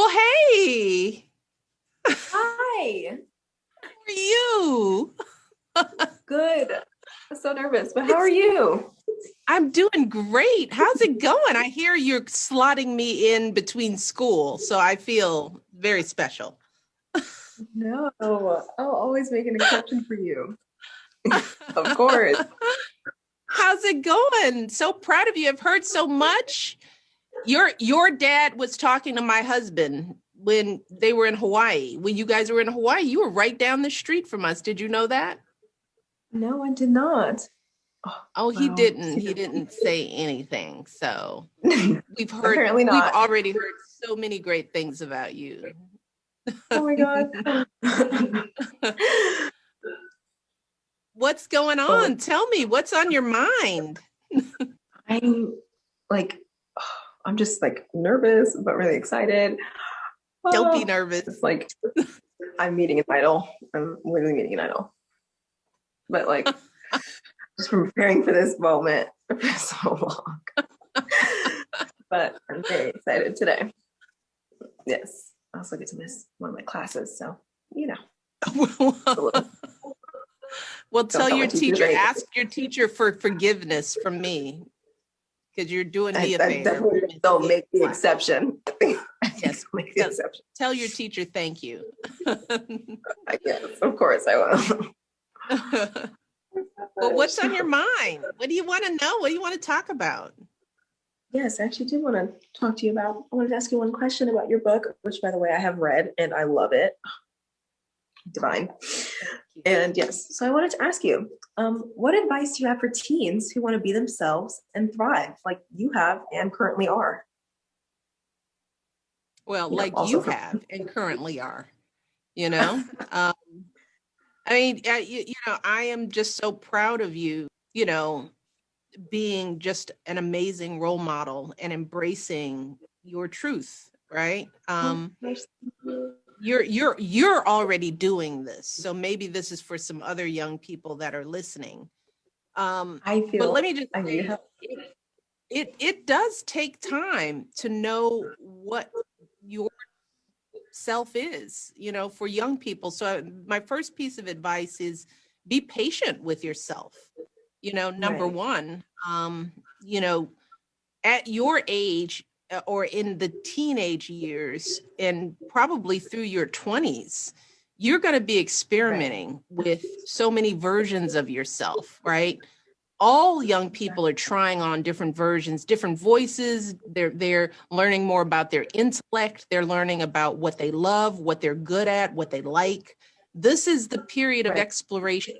Well, hey, Hi. how are you? Good. I'm so nervous, but how are you? I'm doing great. How's it going? I hear you're slotting me in between school, so I feel very special. No, I'll always make an exception for you. Of course. How's it going? So proud of you. I've heard so much. Your dad was talking to my husband when they were in Hawaii. When you guys were in Hawaii, you were right down the street from us. Did you know that? No, I did not. Oh, Oh, he wow. didn't. He didn't say anything. So Apparently we've not. already heard so many great things about you. Oh my God. What's going Well, on? Tell me, what's on your mind? I'm like, I'm just like nervous, but really excited. Don't be Oh, nervous. it's like I'm meeting an idol. I'm literally meeting an idol. But like, just preparing for this moment for so long. But I'm very excited today. Yes. I also get to miss one of my classes. So, you know, a little, Well, don't tell tell your my teachers or teacher, anything. ask your teacher for forgiveness from me because you're doing me a I favor. definitely don't make the exception. I think Yes, I'll make the exception. tell your teacher thank you. I guess. Of course I will. Well, what's on your mind? What do you want to know? What do you want to talk about? Yes, I actually did want to talk to you about. I wanted to ask you one question about your book, which, by the way, I have read and I love it. Divine. And yes, so I wanted to ask you, what advice do you have for teens who want to be themselves and thrive like you have and currently are? Well, You know, like also you for have and currently are, you know? I mean, I am just so proud of you, being just an amazing role model and embracing your truth, right? You're already doing this. So maybe this is for some other young people that are listening. I But let feel me just I need say help. it does take time to know what your self is, for young people. So my first piece of advice is be patient with yourself. Number Right. one, you know, at your age or in the teenage years and probably through your 20s, you're going to be Right. experimenting with so many versions of yourself, right? All young people Exactly. are trying on different versions, different voices. They're learning more about their intellect. They're learning about what they love, what they're good at, what they like. This is the period of Right. exploration,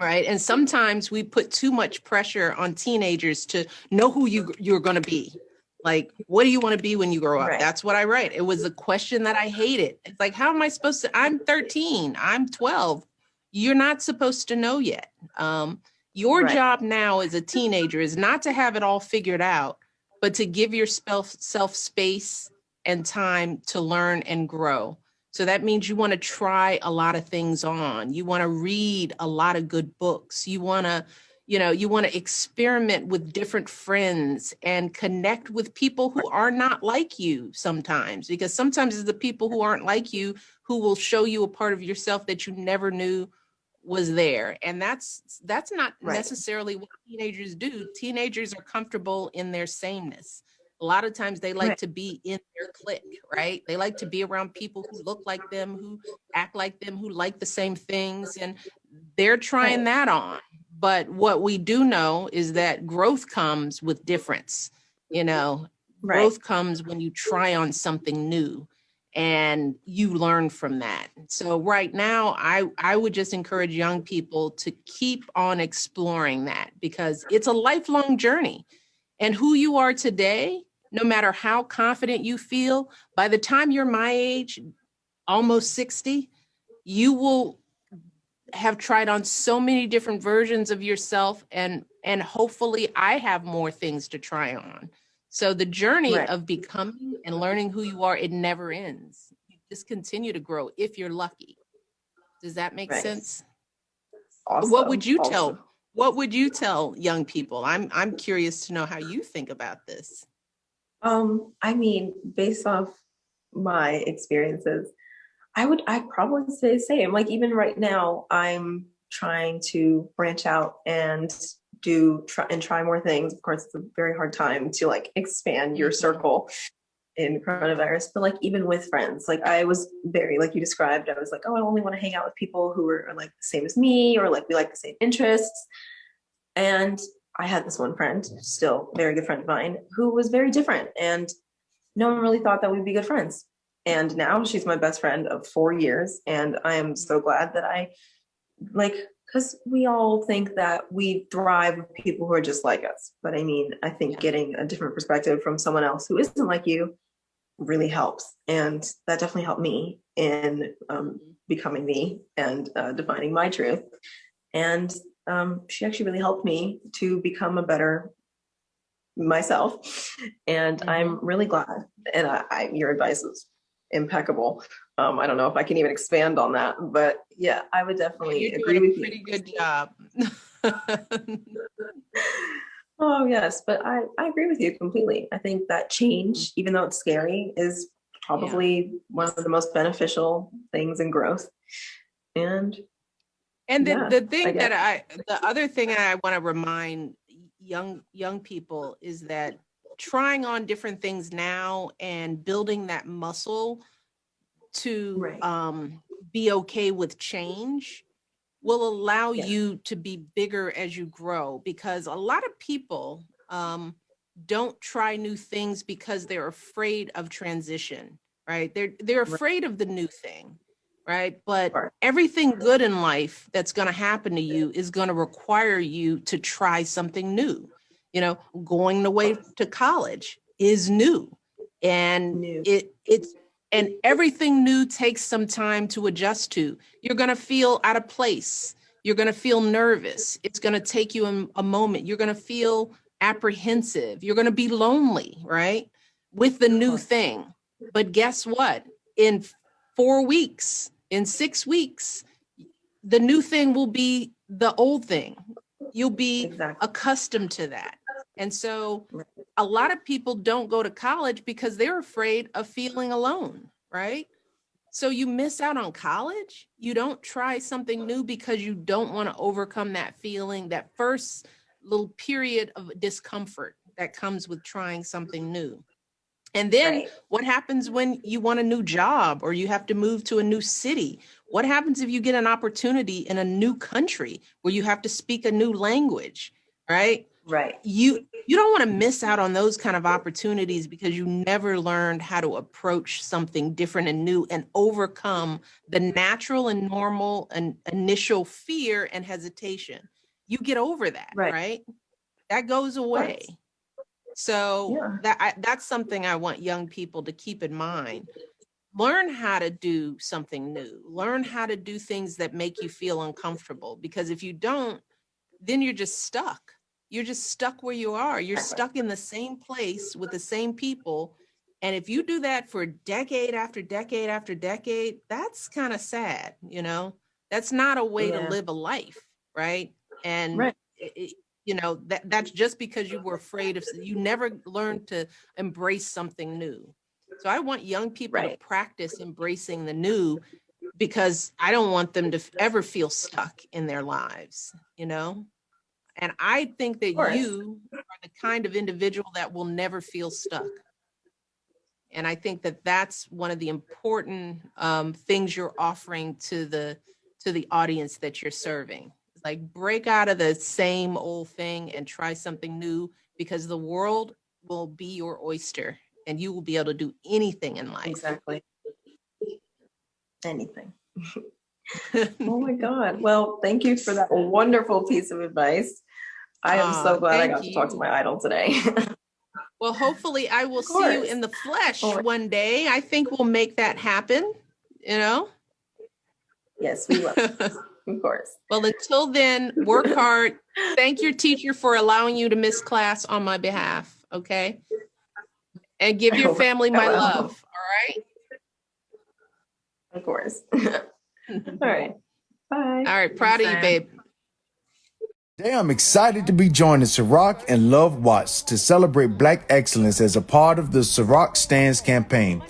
right? And sometimes we put too much pressure on teenagers to know who you're going to be. Like, what do you want to be when you grow up? Right. That's what I write. It was a question that I hated. It's like, how am I supposed to? I'm 13. I'm 12. You're not supposed to know yet. Your Right. job now as a teenager is not to have it all figured out, but to give yourself space and time to learn and grow. So that means you want to try a lot of things on. You want to read a lot of good books. You want to experiment with different friends and connect with people who are not like you sometimes, because sometimes it's the people who aren't like you who will show you a part of yourself that you never knew was there. And that's not Right. necessarily what teenagers do. Teenagers are comfortable in their sameness. A lot of times they like Right. to be in their clique, right? They like to be around people who look like them, who act like them, who like the same things, and they're trying Right. that on. But what we do know is that growth comes with difference. You know, Right. growth comes when you try on something new and you learn from that. So right now, I would just encourage young people to keep on exploring that because it's a lifelong journey. And who you are today, no matter how confident you feel, by the time you're my age, almost 60, you will have tried on so many different versions of yourself, and hopefully I have more things to try on. So the journey Right. of becoming and learning who you are, it never ends. You just continue to grow if you're lucky. Does that make Right. sense? What would Awesome. you Awesome. tell what would you tell young people? I'm curious to know how you think about this. I mean, based off my experiences, I'd probably say the same. Like even right now, I'm trying to branch out and try more things. Of course, it's a very hard time to like expand your circle in coronavirus, but like even with friends, like I was very, like you described, I was like, oh, I only want to hang out with people who are like the same as me, or like we like the same interests. And I had this one friend, still a very good friend of mine, who was very different, and no one really thought that we'd be good friends. And now she's my best friend of 4 years, and I am so glad that I like, because we all think that we thrive with people who are just like us. But I mean, I think getting a different perspective from someone else who isn't like you really helps. And that definitely helped me in becoming me and defining my truth. And she actually really helped me to become a better myself. And I'm really glad. And your advice is impeccable. I don't know if I can even expand on that, but yeah, I would definitely agree with you. You're doing a pretty good job. Oh, yes, but I agree with you completely. I think that change, even though it's scary, is probably one of the most beneficial things in growth. And the other thing I want to remind young people is that trying on different things now and building that muscle to be okay with change will allow you to be bigger as you grow, because a lot of people don't try new things because they're afraid of transition, right? They're afraid of the new thing, right? But everything good in life that's going to happen to you is going to require you to try something new. You know, going away to college is new, and it's and everything new takes some time to adjust to. You're going to feel out of place. You're going to feel nervous. It's going to take you a moment. You're going to feel apprehensive. You're going to be lonely, right? With the new thing. But guess what? In 4 weeks, in 6 weeks, the new thing will be the old thing. You'll be accustomed to that. And so a lot of people don't go to college because they're afraid of feeling alone, right? So you miss out on college. You don't try something new because you don't want to overcome that feeling, that first little period of discomfort that comes with trying something new. And then what happens when you want a new job or you have to move to a new city? What happens if you get an opportunity in a new country where you have to speak a new language, right? Right. You don't want to miss out on those kind of opportunities because you never learned how to approach something different and new and overcome the natural and normal and initial fear and hesitation. You get over that, right? That goes away. So that's something I want young people to keep in mind. Learn how to do something new. Learn how to do things that make you feel uncomfortable, because if you don't, then you're just stuck. You're just stuck where you are. You're stuck in the same place with the same people. And if you do that for decade after decade after decade, that's kind of sad, you know? That's not a way to live a life, right? And you know, that's just because you were afraid of, you never learned to embrace something new. So I want young people to practice embracing the new, because I don't want them to ever feel stuck in their lives, you know? And I think that you are the kind of individual that will never feel stuck. And I think that that's one of the important things you're offering to the audience that you're serving. It's like, break out of the same old thing and try something new, because the world will be your oyster and you will be able to do anything in life. Exactly. Anything. Oh my God. Well, thank you for that wonderful piece of advice. I am so glad I got to talk to my idol today. Well, hopefully I will see you in the flesh one day. I think we'll make that happen, you know? Yes, we will. Of course. Well, until then, work hard. Thank your teacher for allowing you to miss class on my behalf, okay? And give your family my love, all right? Of course. All right. Bye. All right, proud of you, babe. Today, I'm excited to be joining Ciroc and Love Watts to celebrate Black excellence as a part of the Ciroc Stands campaign.